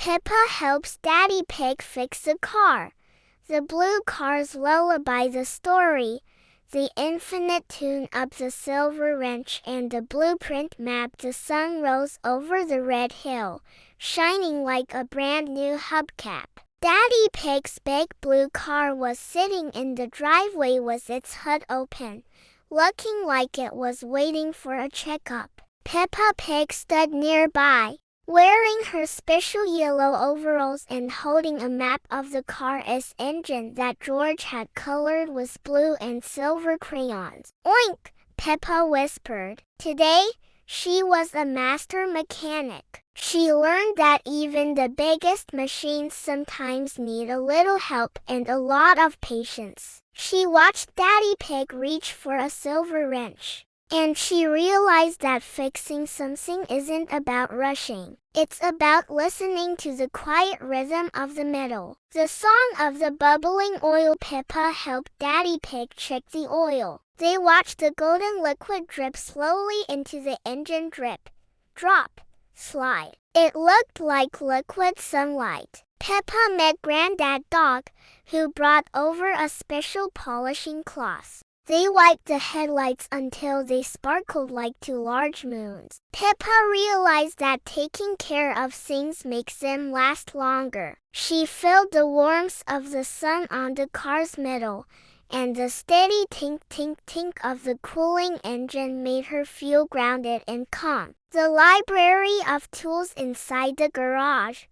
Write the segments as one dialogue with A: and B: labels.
A: Peppa helps Daddy Pig fix a car. The blue car's lullaby, the story, the infinite tune-up, the silver wrench, and the blueprint map. The sun rose over the red hill, shining like a brand new hubcap. Daddy Pig's big blue car was sitting in the driveway with its hood open, looking like it was waiting for a checkup. Peppa Pig stood nearby, wearing her special yellow overalls and holding a map of the car's engine that George had colored with blue and silver crayons. "Oink!" Peppa whispered. Today, she was a master mechanic. She learned that even the biggest machines sometimes need a little help and a lot of patience. She watched Daddy Pig reach for a silver wrench, and she realized that fixing something isn't about rushing. It's about listening to the quiet rhythm of the metal. The song of the bubbling oil. Peppa helped Daddy Pig check the oil. They watched the golden liquid drip slowly into the engine. Drip, drop, slide. It looked like liquid sunlight. Peppa met Granddad Dog, who brought over a special polishing cloth. They wiped the headlights until they sparkled like two large moons. Peppa realized that taking care of things makes them last longer. She felt the warmth of the sun on the car's metal, and the steady tink-tink-tink of the cooling engine made her feel grounded and calm. The library of tools inside the garage.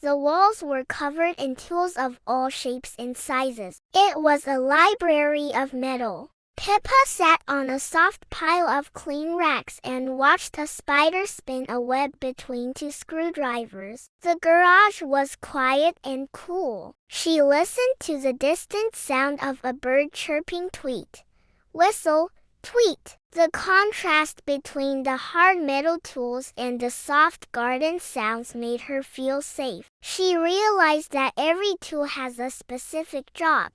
A: The walls were covered in tools of all shapes and sizes. It was a library of metal. Peppa sat on a soft pile of clean racks and watched a spider spin a web between two screwdrivers. The garage was quiet and cool. She listened to the distant sound of a bird chirping. Tweet, whistle, tweet. The contrast between the hard metal tools and the soft garden sounds made her feel safe. She realized that every tool has a specific job,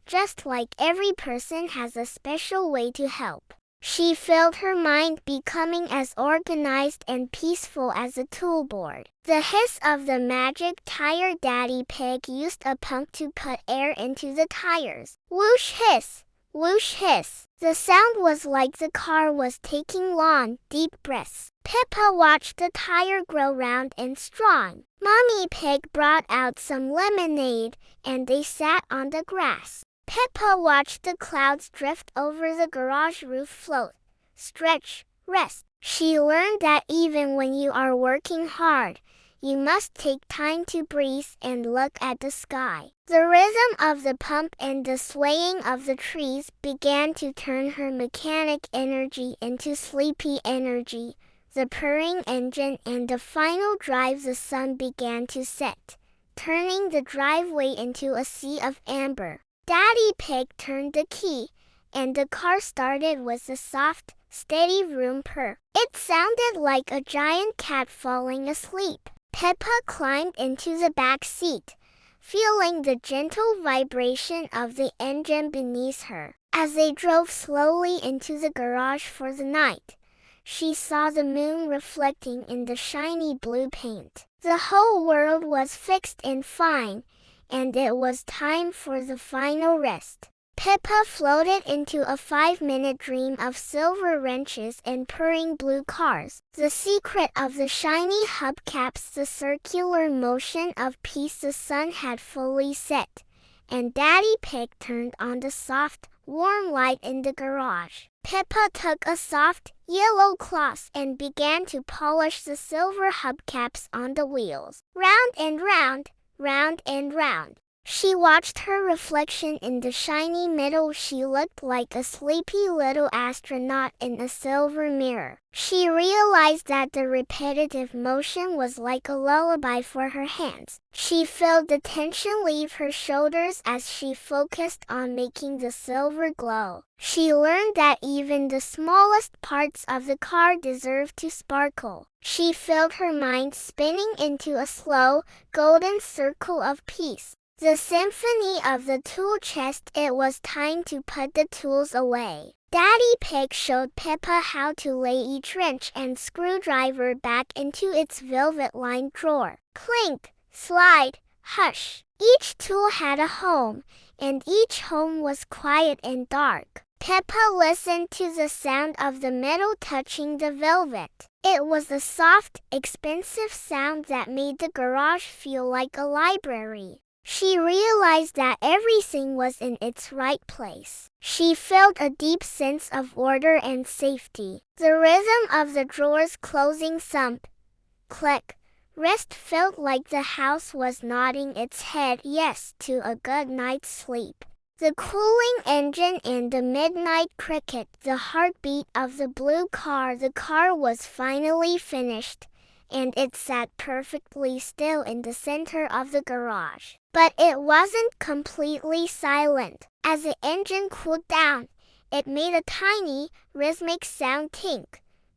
A: just like every person has a special way to help. She felt her mind becoming as organized and peaceful as a toolboard. The hiss of the magic tire. Daddy Pig used a pump to put air into the tires. Whoosh hiss, whoosh hiss. The sound was like the car was taking long, deep breaths. Peppa watched the tire grow round and strong. Mommy Pig brought out some lemonade, and they sat on the grass. Peppa watched the clouds drift over the garage roof. Float, stretch, rest. She learned that even when you are working hard, you must take time to breathe and look at the sky. The rhythm of the pump and the swaying of the trees began to turn her mechanic energy into sleepy energy. The purring engine and the final drive. The sun began to set, turning the driveway into a sea of amber. Daddy Pig turned the key, and the car started with a soft, steady vroom purr. It sounded like a giant cat falling asleep. Peppa climbed into the back seat, feeling the gentle vibration of the engine beneath her. As they drove slowly into the garage for the night, she saw the moon reflecting in the shiny blue paint. The whole world was fixed and fine, and it was time for the final rest. Peppa floated into a 5-minute dream of silver wrenches and purring blue cars. The secret of the shiny hubcaps, the circular motion of peace. The sun had fully set, and Daddy Pig turned on the soft, warm light in the garage. Peppa took a soft, yellow cloth and began to polish the silver hubcaps on the wheels. Round and round, round and round. She watched her reflection in the shiny metal. She looked like a sleepy little astronaut in a silver mirror. She realized that the repetitive motion was like a lullaby for her hands. She felt the tension leave her shoulders as she focused on making the silver glow. She learned that even the smallest parts of the car deserve to sparkle. She felt her mind spinning into a slow, golden circle of peace. The symphony of the tool chest. It was time to put the tools away. Daddy Pig showed Peppa how to lay each wrench and screwdriver back into its velvet-lined drawer. Clink, slide, hush. Each tool had a home, and each home was quiet and dark. Peppa listened to the sound of the metal touching the velvet. It was a soft, expensive sound that made the garage feel like a library. She realized that everything was in its right place. She felt a deep sense of order and safety. The rhythm of the drawers closing thump, click, rest felt like the house was nodding its head yes to a good night's sleep. The cooling engine and the midnight cricket, the heartbeat of the blue car. The car was finally finished, and it sat perfectly still in the center of the garage. But it wasn't completely silent. As the engine cooled down, it made a tiny, rhythmic sound tink,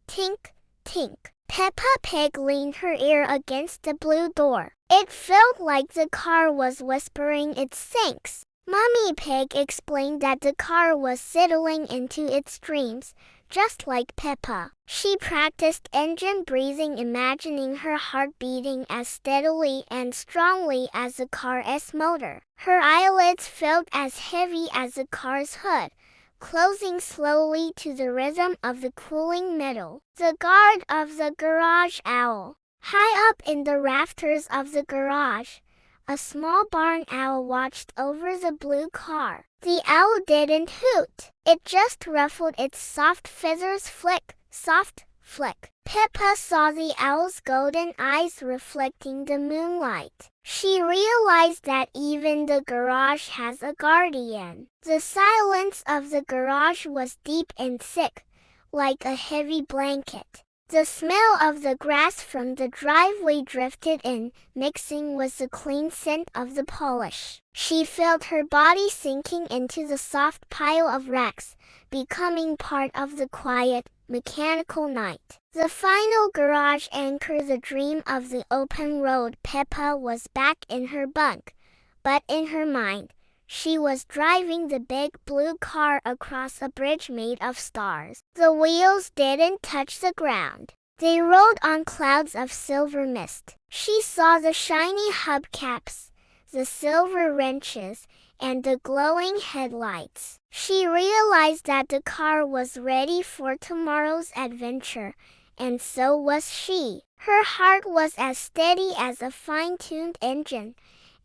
A: tink, tink. Peppa Pig leaned her ear against the blue door. It felt like the car was whispering its thanks. Mummy Pig explained that the car was settling into its dreams, just like Peppa. She practiced engine breathing, imagining her heart beating as steadily and strongly as the car's motor. Her eyelids felt as heavy as the car's hood, closing slowly to the rhythm of the cooling metal. The guard of the garage owl. High up in the rafters of the garage, a small barn owl watched over the blue car. The owl didn't hoot. It just ruffled its soft feathers flick, soft, flick. Peppa saw the owl's golden eyes reflecting the moonlight. She realized that even the garage has a guardian. The silence of the garage was deep and thick, like a heavy blanket. The smell of the grass from the driveway drifted in, mixing with the clean scent of the polish. She felt her body sinking into the soft pile of racks, becoming part of the quiet, mechanical night. The final garage anchor, the dream of the open road. Peppa was back in her bunk, but in her mind, she was driving the big blue car across a bridge made of stars. The wheels didn't touch the ground. They rolled on clouds of silver mist. She saw the shiny hubcaps, the silver wrenches, and the glowing headlights. She realized that the car was ready for tomorrow's adventure, and so was she. Her heart was as steady as a fine-tuned engine,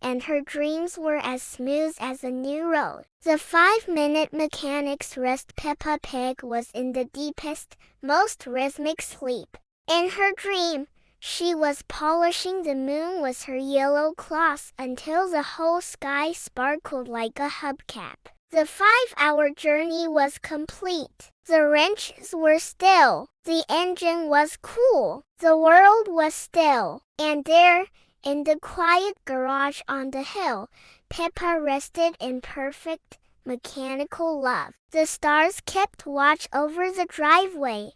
A: and her dreams were as smooth as a new road. The 5-minute mechanic's rest. Peppa Pig was in the deepest, most rhythmic sleep. In her dream, she was polishing the moon with her yellow claws until the whole sky sparkled like a hubcap. The 5-hour journey was complete. The wrenches were still. The engine was cool. The world was still. And there, in the quiet garage on the hill, Peppa rested in perfect, mechanical love. The stars kept watch over the driveway,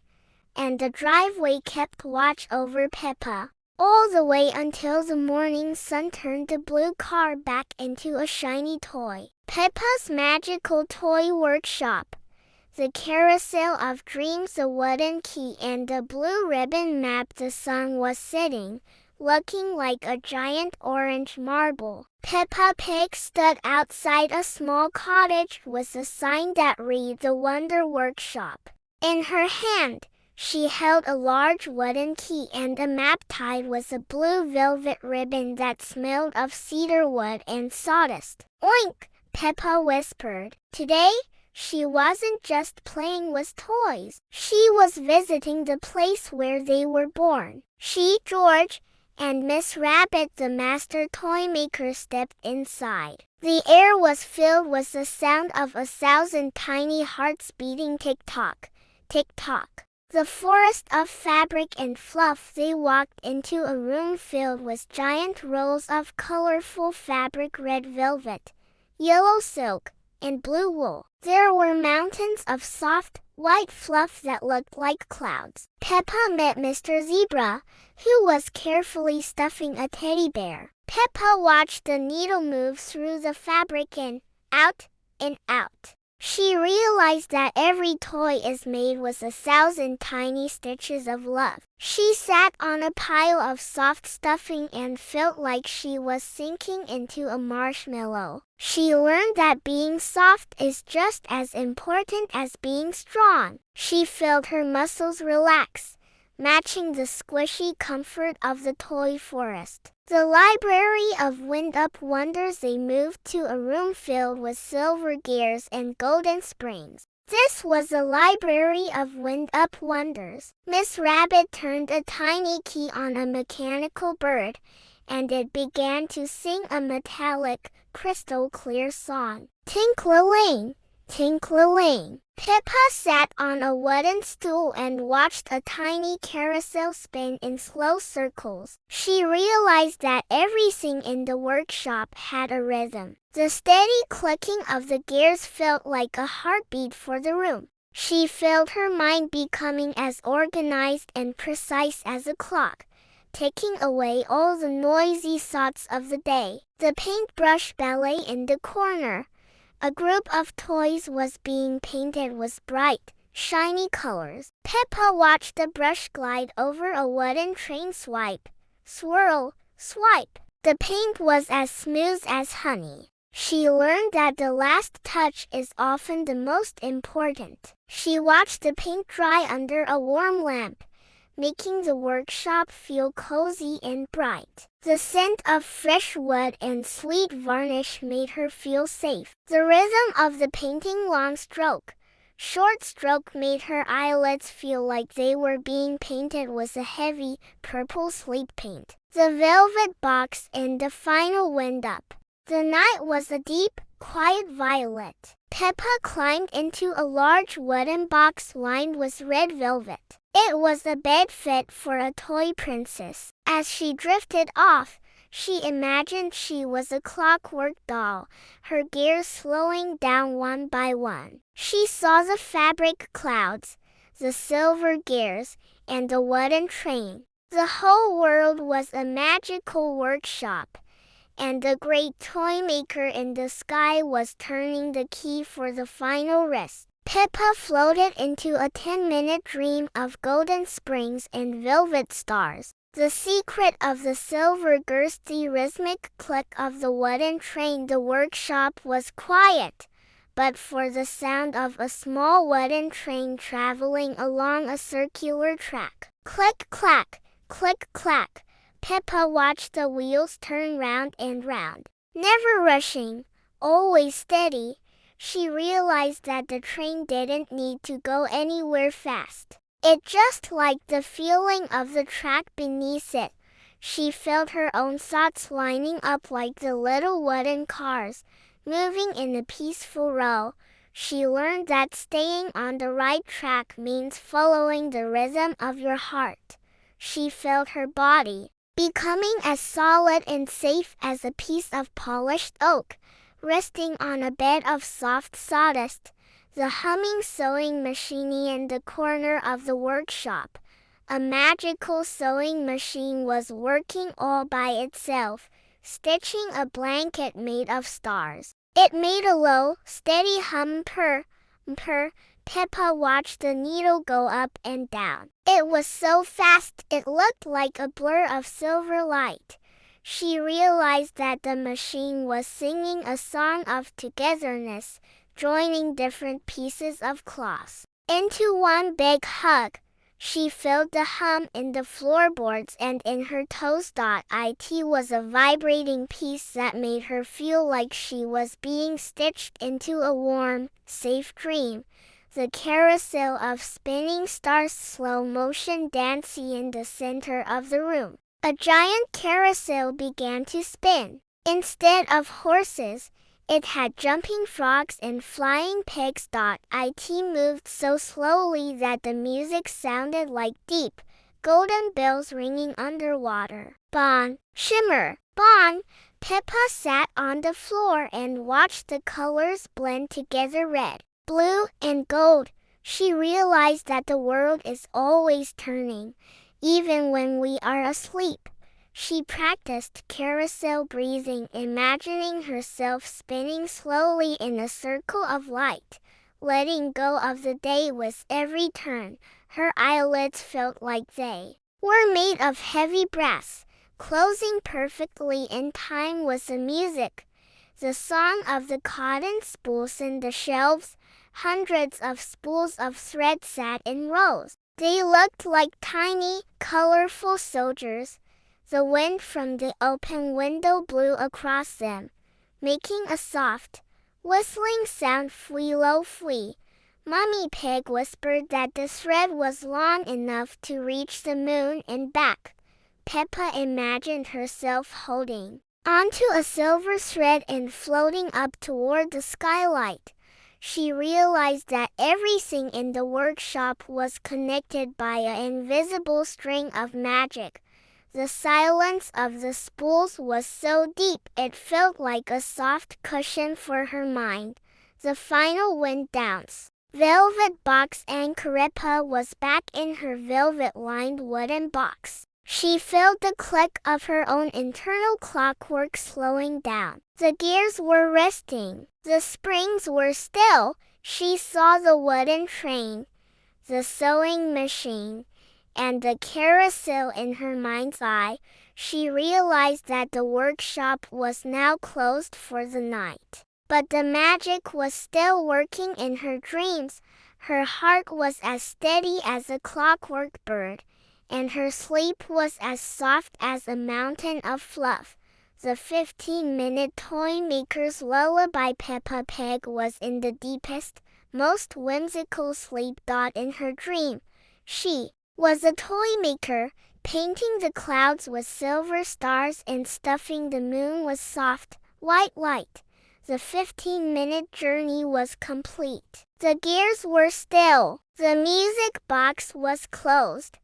A: and the driveway kept watch over Peppa, all the way until the morning sun turned the blue car back into a shiny toy. Peppa's magical toy workshop. The carousel of dreams, the wooden key, and the blue ribbon map. The sun was setting, looking like a giant orange marble. Peppa Pig stood outside a small cottage with a sign that read The Wonder Workshop. In her hand, she held a large wooden key and a map tied with a blue velvet ribbon that smelled of cedar wood and sawdust. Oink! Peppa whispered. Today, she wasn't just playing with toys. She was visiting the place where they were born. She, George, and Miss Rabbit, the master toy maker, stepped inside. The air was filled with the sound of 1,000 tiny hearts beating tick-tock, tick-tock. The forest of fabric and fluff. They walked into a room filled with giant rolls of colorful fabric, red velvet, yellow silk, and blue wool. There were mountains of soft, white fluff that looked like clouds. Peppa met Mr. Zebra, who was carefully stuffing a teddy bear. Peppa watched the needle move through the fabric in, out, and out. She realized that every toy is made with 1,000 tiny stitches of love. She sat on a pile of soft stuffing and felt like she was sinking into a marshmallow. She learned that being soft is just as important as being strong. She felt her muscles relax, matching the squishy comfort of the toy forest. The library of Windup wonders. They moved to a room filled with silver gears and golden springs. This was the library of Windup wonders. Miss Rabbit turned a tiny key on a mechanical bird, and it began to sing a metallic, crystal-clear song. Tinkle-a-ling, tinkle-a-ling. Peppa sat on a wooden stool and watched a tiny carousel spin in slow circles. She realized that everything in the workshop had a rhythm. The steady clicking of the gears felt like a heartbeat for the room. She felt her mind becoming as organized and precise as a clock, taking away all the noisy thoughts of the day. The paintbrush ballet in the corner. A group of toys was being painted with bright, shiny colors. Peppa watched the brush glide over a wooden train. Swipe, swirl, swipe. The paint was as smooth as honey. She learned that the last touch is often the most important. She watched the paint dry under a warm lamp, making the workshop feel cozy and bright. The scent of fresh wood and sweet varnish made her feel safe. The rhythm of the painting, long stroke, short stroke, made her eyelids feel like they were being painted with a heavy, purple sleep paint. The velvet box and the final Windup. The night was a deep, quiet violet. Peppa climbed into a large wooden box lined with red velvet. It was a bed fit for a toy princess. As she drifted off, she imagined she was a clockwork doll, her gears slowing down one by one. She saw the fabric clouds, the silver gears, and the wooden train. The whole world was a magical workshop, and the great toy maker in the sky was turning the key for the final rest. Peppa floated into a 10-minute dream of golden springs and velvet stars. The secret of the silver gears, the rhythmic click of the wooden train. The workshop was quiet, but for the sound of a small wooden train traveling along a circular track. Click, clack, click, clack. Peppa watched the wheels turn round and round. Never rushing, always steady, she realized that the train didn't need to go anywhere fast. It just liked the feeling of the track beneath it. She felt her own thoughts lining up like the little wooden cars, moving in a peaceful row. She learned that staying on the right track means following the rhythm of your heart. She felt her body becoming as solid and safe as a piece of polished oak, resting on a bed of soft sawdust. The humming sewing machine in the corner of the workshop. A magical sewing machine was working all by itself, stitching a blanket made of stars. It made a low, steady hum. Purr, purr. Peppa watched the needle go up and down. It was so fast it looked like a blur of silver light. She realized that the machine was singing a song of togetherness, joining different pieces of cloth into one big hug. She felt the hum in the floorboards and in her toes. It was a vibrating piece that made her feel like she was being stitched into a warm, safe dream. The carousel of spinning stars, slow motion dancing in the center of the room. A giant carousel began to spin. Instead of horses, it had jumping frogs and flying pigs. It moved so slowly that the music sounded like deep, golden bells ringing underwater. Bon, shimmer, bon. Peppa sat on the floor and watched the colors blend together, red, blue, and gold. She realized that the world is always turning, even when we are asleep. She practiced carousel breathing, imagining herself spinning slowly in a circle of light, letting go of the day with every turn. Her eyelids felt like they were made of heavy brass, closing perfectly in time with the music. The song of the cotton spools in the shelves. Hundreds of spools of thread sat in rows. They looked like tiny, colorful soldiers. The wind from the open window blew across them, making a soft, whistling sound. Flee, low, flee. Mommy Pig whispered that the thread was long enough to reach the moon and back. Peppa imagined herself holding onto a silver thread and floating up toward the skylight. She realized that everything in the workshop was connected by an invisible string of magic. The silence of the spools was so deep it felt like a soft cushion for her mind. The final went downs. Velvet box anchor. Peppa was back in her velvet-lined wooden box. She felt the click of her own internal clockwork slowing down. The gears were resting. The springs were still. She saw the wooden train, the sewing machine, and the carousel in her mind's eye. She realized that the workshop was now closed for the night. But the magic was still working in her dreams. Her heart was as steady as a clockwork bird, and her sleep was as soft as a mountain of fluff. The 15-minute toy maker's lullaby. Peppa Pig was in the deepest, most whimsical sleep. In her dream, she was a toy maker, painting the clouds with silver stars and stuffing the moon with soft, white light. The 15-minute journey was complete. The gears were still. The music box was closed.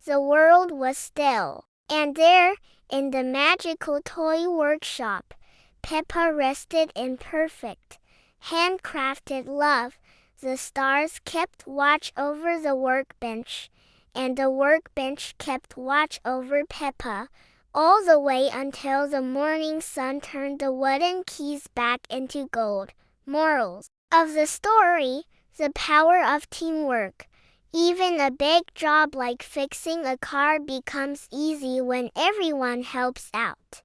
A: The world was still. And there, in the magical toy workshop, Peppa rested in perfect, handcrafted love. The stars kept watch over the workbench, and the workbench kept watch over Peppa, all the way until the morning sun turned the wooden keys back into gold. Morals of the story: the power of teamwork. Even a big job like fixing a car becomes easy when everyone helps out.